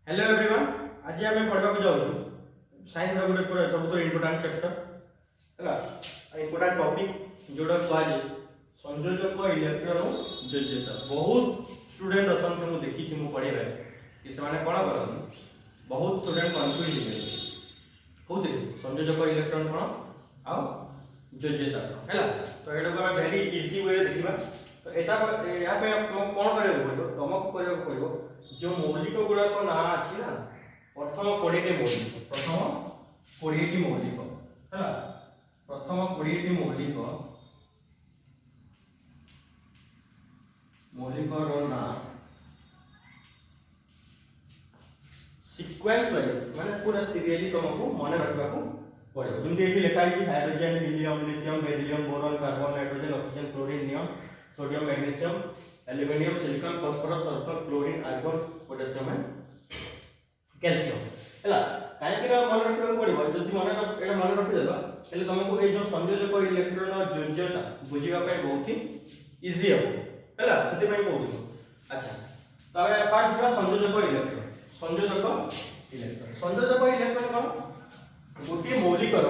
Hello everyone, आज आम पढ़ा जाऊँ साइंस गोटे पूरा सब इम्पोर्टाट चैप्टर है इम्पोर्टाट टॉपिक जोड़ा कहुए संयोजक इलेक्ट्रॉन और योज्यता। बहुत स्टूडेंट अच्छा मुझे देखी पढ़े कि से कौन करते बहुत स्टूडेंट कन्फ्यूज होते संयोजक इलेक्ट्रॉन कौन आ योज्यता है। तो यहाँ आम वेरी इजी वे देखा। तो यहाँ कौन करा तुमको पड़ो जो मौलिक गुड़ाक ना अच्छी ना प्रथम 20 मौलिक प्रथम 20 मौलिक है प्रथम 20 मौलिक मौलिक ना सीक्वेंस वाइज माने पूरा सीरियली तुमको मन रखा पड़ो। जमी ये लिखा है hydrogen helium lithium beryllium boron carbon nitrogen oxygen chlorine neon sodium magnesium aluminium silicon phosphorus sulphur chlorine argon potassium and calcium है कहीं मन रखा पड़ो। जब मन रखिदेव तेल तुमको ये जो संयोजक इलेक्ट्रॉन योज्यता बुझापी बहुत ही इजी हम है से कहूँ। अच्छा तो फास्ट संयोजक इलेक्ट्रॉन संयोजक इलेक्ट्रॉन कौन गोटे मौलिकर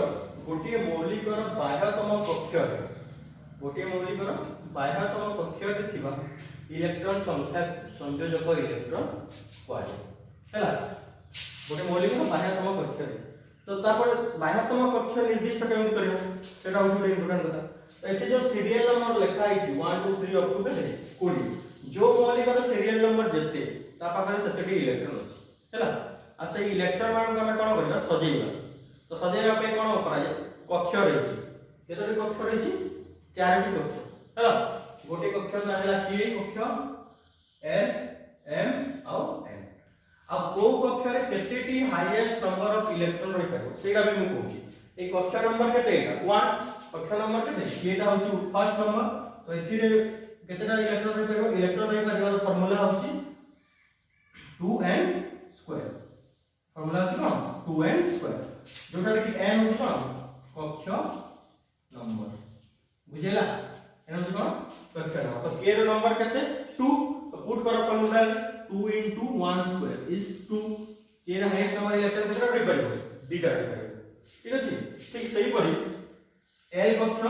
बाह्यतम कक्ष इलेक्ट्रॉन संख्या संयोजक इलेक्ट्रॉन कहला गोटे मौलिक बाह्यतम कक्ष। तो बाह्यतम कक्ष निर्दिष्ट केमि करियो सेटा होय इम्पोर्टेंट कथा। तो एठी जो सीरियल नंबर लिखा है 1 2 3 अप टू 20 जो मौलिकर सीरियल नंबर जते ता पाखरे सेते इलेक्ट्रॉन अछि हैला। आ से इलेक्ट्रॉन मान हम कोन करबा सजेइबा। तो सजेइबा पे कोन करा जाय कक्ष रहिछि केतोटी कक्ष रहिछि 4टी कक्ष हैला। गोटे कक्ष ना हला के कक्ष एल एम और एन आ को कक्ष रे केतेटी हाईएस्ट नंबर ऑफ इलेक्ट्रॉन रहि परबो सेटा भी मु कहूची। ए कक्ष नंबर केते 1 कक्ष नंबर केते एटा होची फर्स्ट नंबर। तो एथिरे केतेटा इलेक्ट्रॉन रहि परबो इलेक्ट्रॉन रहि परबो फार्मूला होची 2n स्क्वायर फार्मूला होची कोन 2n स्क्वायर जोटा कि n होची कोन कक्ष नंबर बुझेला एन होची कोन कक्ष नंबर। तो k रो नंबर केते 2 तो पुट करो formula 2 into 1 square is 2 k रो हाईएस्ट नंबर इलेक्ट्रॉन केते रहि परबो दीटा रहि परबो ठीक अछि। ठीक सही परी l कक्ष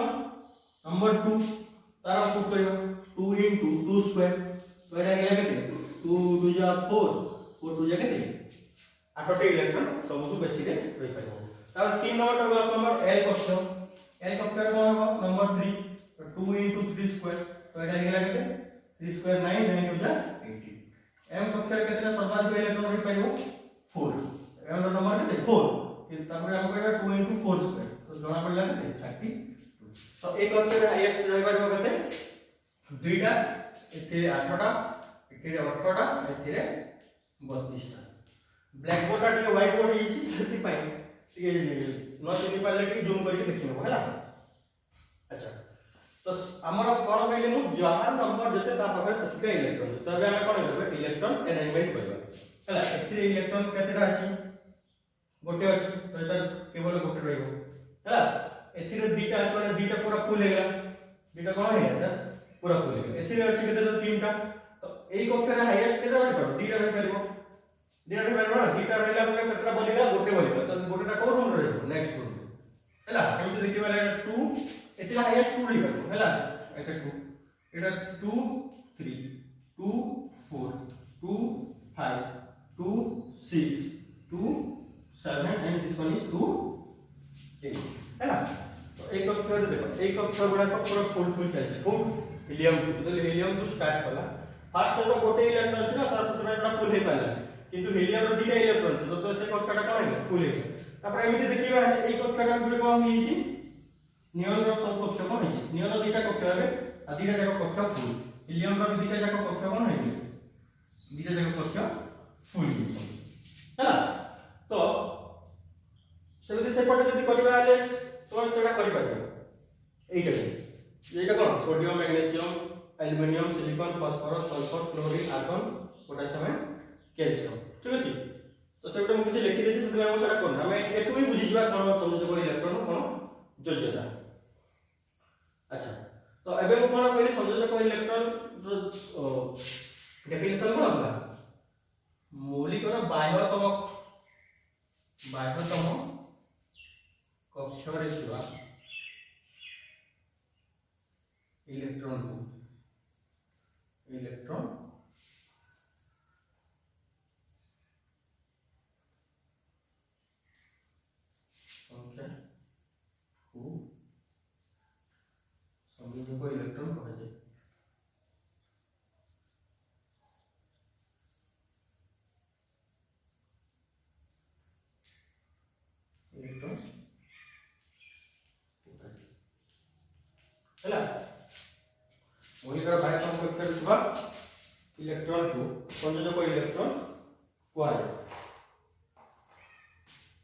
नंबर 2 तारा पुट करियो 2 into 2 स्क्वायर तो एटा गेला केते 2 2 जा 4 4 2 जा केते 8टी इलेक्ट्रॉन सबसे बेसी रे रहि परबो। तार 3 नंबर का नंबर l कक्ष रे कोन हो नंबर 3 तो 2 into 3 स्क्वायर तो एटा गेला केते 3 स्क्वायर 9 9 2 जा 18 m कक्ष रे केते सर्वाधिक इलेक्ट्रॉन रहि परबो 4 m रो नंबर केते 4 कि तापर हम कहबा 2 into 4 स्क्वायर तो जणा पड़ला केते 32। तो एक कक्ष रे हाईएस्ट रहि परबो केते दुईटा एथे 8टा एथे 18टा एथे 32टा। ब्लैक बोर्ड टा व्हाइट बोर्ड हिची सेति पई टिके न चिनि पाले टिके जूम करके देखिनो हैला। अच्छा तो हमर कोन कहले मु जहां नंबर जते ता पाखरे सेतिका इलेक्ट्रॉन तबे हम कोन करबे इलेक्ट्रॉन अरेंजमेंट करबा हैला। एथि इलेक्ट्रॉन केतेटा अछि गोटे अछि तो एता केवल गोटे रहइबो हैला। एथि रे दीटा अछि माने दीटा पूरा फुल हेला दीटा कोन हेला पूरा फुल हेला। एथि रे अछि केते तीनटा तो एई कक्ष रे हाईएस्ट केते रहि परबो दीटा रहि परबो दीटा रहि परबो ना दीटा रहिला परे केतरा बोलिला गोटे बोलिला तो गोटेटा को रूम रहइबो नेक्स्ट रूम हैला। एमि देखिबा लागे 2 एतिला हाईएस्ट 2 रहि परबो हैला एटा 2 एटा 2 3 2 4 2 5 2 6 2 7 and this one is 2 8 हैला। तो एक कक्ष रे देखो एक कक्ष गुडा पूरा फुल चलछि को हीलियम तो हीलियम तो स्टार्ट कला फास्ट तो गोटे इलेक्ट्रॉन अछि ना तार सतरा एटा फुल हे पाला किंतु हीलियम रो दीटा इलेक्ट्रॉन छै तो से कक्षटा कोन है फुल है। तापर एमिति देखिबा एक कक्षटा गुडे कोन हिछि नियन रो सब कक्ष कोन हिछि नियन रो दीटा कक्ष हेबे आ दीटा जाक कक्ष फुल हीलियम रो दीटा जाक कक्ष कोन है दीटा जाक कक्ष फुल हिछि हैला। तो सेमिति सेपटे जदी करबा आले तो सेटा करि पाबो एटा कोन sodium magnesium aluminium silicon phosphorus sulphur chlorine argon potassium and calcium ठीक अछि। तो सेटा मु किछि लिखि देछि सेटा हम सेटा कोन हम एठु ही बुझि जबा कोन संयोजक इलेक्ट्रॉन कोन योज्यता। अच्छा तो एबे मु कोन कहली संयोजक इलेक्ट्रॉन जो डेफिनेशन कोन होला मौलिकर बाह्यतम कक्षरे थिबा इलेक्ट्रॉन संख्या को संयोजक इलेक्ट्रॉन कहा जाए। इलेक्ट्रॉन हैला मौलिक बाह्यतम कक्षरे थिबा इलेक्ट्रॉन को संयोजक इलेक्ट्रॉन कहा जाए।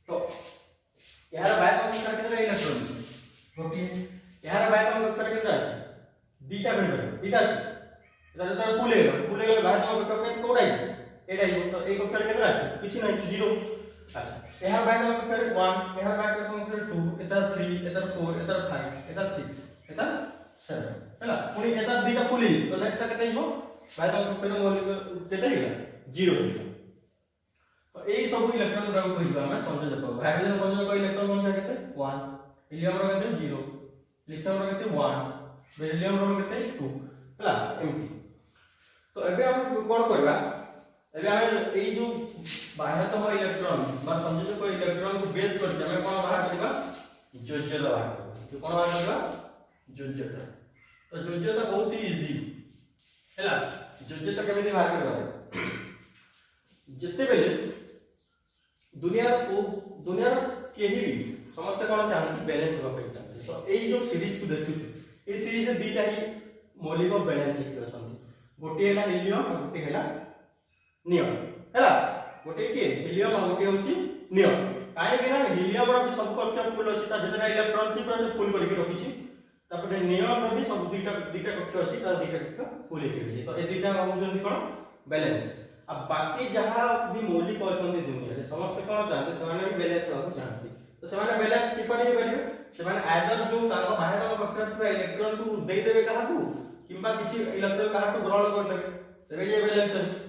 तो यार बाह्यतम कक्षरे केतरा इलेक्ट्रॉन अछि गोटे यार बाह्यतम कक्षरे केतरा अछि दुटा भेट दुटा अछि एटा जत फुल हे बाह्यतम कक्ष कोडा है एटा ही तो एक कक्षरे केतरा अछि किछि नै 0। अच्छा यार बाह्यतम कक्षरे 1 यार बाह्यतम कक्षरे 2 एटा 3 एटा 4 एटा 5 एटा 6 एटा 7 हैला पुनी एटा दुटा फुल है तो नेक्स्ट केते हिबो बाह्यतम कक्षरे मौलिक केते हिला 0 हिला। तो एई सब इलेक्ट्रॉन का कहबा हम संयोजक हाइड्रोजन संयोजक इलेक्ट्रॉन संख्या केते 1 हीलियम रो केते 0 लिथियम रो केते 1 बेरिलियम रो केते 2 हैला एमती। तो एबे हम कोन करबा एबे हम एई जो बाह्यतम इलेक्ट्रॉन बा संयोजक इलेक्ट्रॉन को बेस करके हम कोन बाहर करबा योज्यता बाहर करबा। तो कोन बाहर करबा योज्यता। तो योज्यता बहुत ही इजी हैला योज्यता केमिति बाहर करबा जते बेले दुनिया केही भी समस्त कोन चाहନ୍ତି बैलेंस होबा पे चाहନ୍ତି। तो एई जो सीरीज को देखु ए सीरीज में दुटा ही मौलिक बैलेंस इक्वेशन गोटे हैला हीलियम और गोटे हैला नियम हैला गोटे के हीलियम और गोटे होची नियम काहे कि ना हीलियम रो भी सब कक्ष फुल अछि ता जेतरा इलेक्ट्रॉन छी से फुल करके रखिछि तापर नियम रो भी सब दुटा कक्ष अछि ता दुटा कक्ष फुल करके रखिछि। तो ए दुटा होउछन कोन बैलेंस। अब बाकी जहां भी मौलिक अछंती दुनिया रे समस्त कोन चाहते सेमाने भी बैलेंस होबा चाहते। तो सेमाने बैलेंस किपरि हे परिबे सेमाने आयदर जो ताको बाह्यतम कक्षरे थिबा इलेक्ट्रॉन को देई देबे काहाकू किंबा किछि इलेक्ट्रॉन काहाकू ग्रहण कर लेबे सेबे ये बैलेंस अछि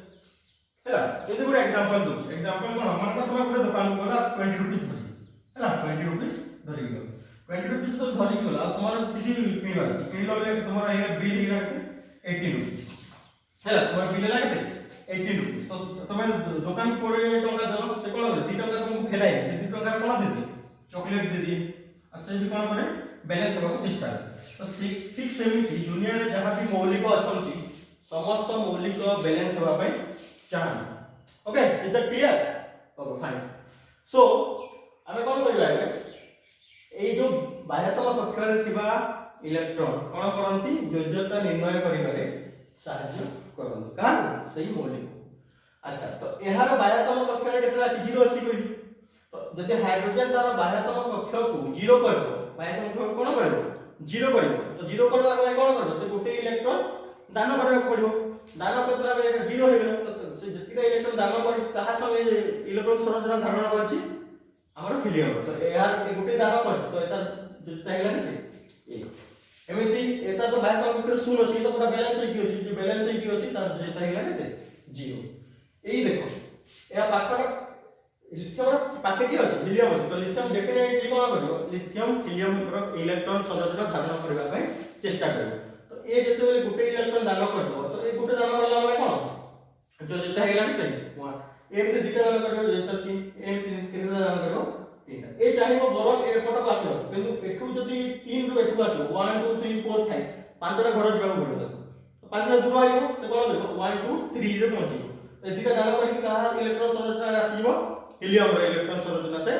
हैला। जदि गुड एग्जांपल दो एग्जांपल कोन हमन का समय गुड दुकान कोला 20 रुपीस धरि हैला 20 रुपीस धरि गयो 20 रुपीस तो धरि गला तुम्हार किछि किनिबा अछि किनिलो ले तुम्हार हे बिल हिला 18 रुपीस हैला तुम्हार बिल ला केते 18 रुपीस। तो तुम दुकान 20 टका दलो से कोन 2 टका तुमको फेराई से 2 टका कोन दे दी चॉकलेट दे दी। अच्छा ये कोन करे बैलेंस होबा चेष्टा। तो ठीक सेमिति दुनिया रे जहां भी मौलिक अछंती समस्त मौलिक बैलेंस होबा पे चाहन। Okay is that clear? Okay fine. So हमें कोन करबा है ए जो बाह्यतम कक्षरे थिबा इलेक्ट्रॉन कोन करंती योज्यता निर्णय करिबारे साहाय्य करंती कान सही मौलिक। अच्छा तो एहार बाह्यतम कक्षरे केतरा अछि 0 अछि कोइ। तो जति हाइड्रोजन तार बाह्यतम कक्ष को 0 करबो बाह्यतम कक्ष कोन करबो 0 करबो। तो 0 करबा कोन करबो से गोटे इलेक्ट्रॉन दान करबा पड़िबो दान करतला बेले 0 हे गेलो। तो से जति इलेक्ट्रॉन दान कर कहा संगे इलेक्ट्रॉन संरचना धारण करछि हमर हीलियम। तो एहार गोटे दान करछि तो एता जोता हेला केते ए एमिति एता तो बाह्यतम कक्ष 0 अछि तो पूरा बैलेंस हे कि अछि जे बैलेंस हे कि अछि तार जोता हेला केते 0। एई देखो या पाखर लिथियम पाखे की अछि हीलियम अछि तो लिथियम डेफिनेटली कोन करबो लिथियम हीलियम रो इलेक्ट्रॉन संरचना धारण करबा पय चेष्टा करबो। तो ए जते बेले गुटे इलेक्ट्रॉन दान करबो तो ए गुटे दान करला माने कोन जो जेता हेला केते 1 एमते दुटा दान करबो जेता 3 एम 3 दान करबो 3 ए चाहिबो बरम ए फटक आसीबो किंतु एठु जदी 3 रो एठु आसीबो 1 2 3 4 5 पांचटा घर जिबाको पड़ो तो पांचटा दूर आइबो से कोन करबो 1 2 3 रे पहुंचिबो। ए दुटा दान करके कहा इलेक्ट्रॉन संरचना आसीबो हीलियम रो इलेक्ट्रॉन संरचना से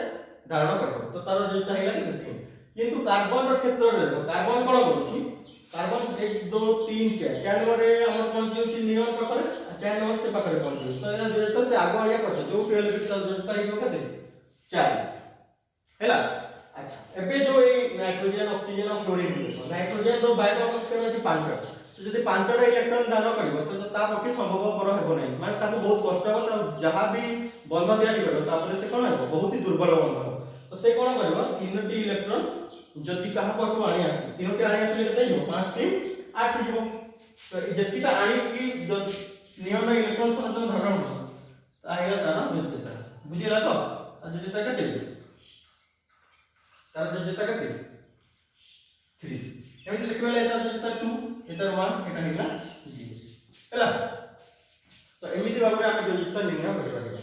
धारण करबो। तो तार जेता हेला कि किंतु कार्बन रो क्षेत्र रे कार्बन कोन करूछि कार्बन 1 2 3 4 नंबर रे हमर पहुंची अछि नियम पाखरे 4 नंबर से पाखरे पहुंची। तो एला जेता से आगो आया करछ जो 12 बिट जेता हिबो कते 4 हैला। अच्छा एबे जो ए नाइट्रोजन ऑक्सीजन और फ्लोरीन नाइट्रोजन तो बाह्यतम कक्षरे अछि 5 तो जदी 5टा इलेक्ट्रॉन दान करबो तो ता पक्षे संभवपर हेबो नै माने ताको बहुत कष्ट हो ता जहां भी बंध दिया दिबो तापर से कोन हेबो बहुत ही दुर्बल बंध हो। तो से कोन करबो 3टी इलेक्ट्रॉन जदी कहा पटु आनी आसी 3टी आनी आसी केते हिबो 5 3 8 हिबो। तो जतिटा आनी की नियम इलेक्ट्रॉन संरचना धारण हो ताहेला तार इधर 1 एटा हिला 0 हैला तो एमिति भाबरे हम योजित निर्णय करि पारिबा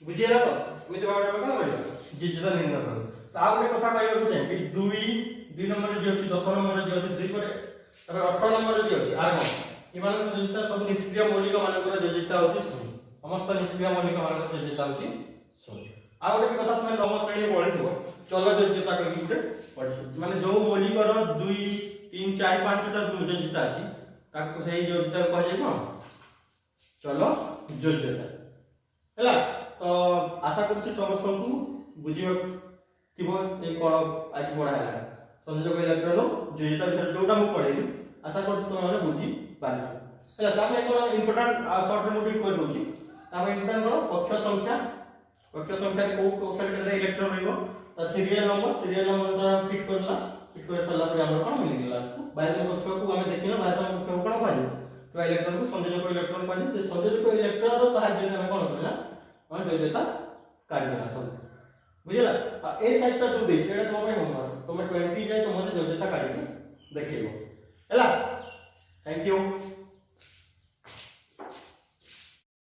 बुझियला तो एमिति भाबरे हम कोन करिबा योजित निर्णय करिबा तो आ गोटे कथा कहबा को चाहि 2 नंबर जे अछि 10 नंबर जे अछि 2 पर तब 18 नंबर जे अछि आर कोन इमान योजित सब निष्क्रिय मौलिक मानकर योजित अछि 0 समस्त निष्क्रिय मौलिक मानकर योजित अछि 0 आ गोटे कथा तुम नवम श्रेणी पढिथिबो चल योजिता कहि गुटे पढिसु माने जो मौलिक रो 2 3 4 5 टा योजित अछि ताको सही योजित कह जाय कोन चलो योजिता हैला तो आशा करछि समस्त को बुझियो थिबो ए कोन आज पढा हैला संयोग इलेक्ट्रॉन योजिता विषय जोटा मु पढेली आशा करछि तुम माने बुझी पारिबो हैला तामे कोन इंपोर्टेंट शॉर्ट में मोटिव कर दोछि तामे इंपोर्टेंट कोन कक्ष संख्या को कक्ष के इलेक्ट्रॉन रहइबो त सीरियल नंबर से फिट कर सला पर हमर कोन मिल गेला बाह्य कक्ष को हमें देखिनो बाह्य कक्ष को कोन कहै तो इलेक्ट्रॉन को संयोजक इलेक्ट्रॉन कहै से संयोजक इलेक्ट्रॉन रो सहायता से हम कोन करला हम योजिता काढि देना सब बुझला ए साइड तो दू दे सेडा तुम पे होमवर्क तुम 20 जाय तुम योजिता काढि देखिबो हैला थैंक यू।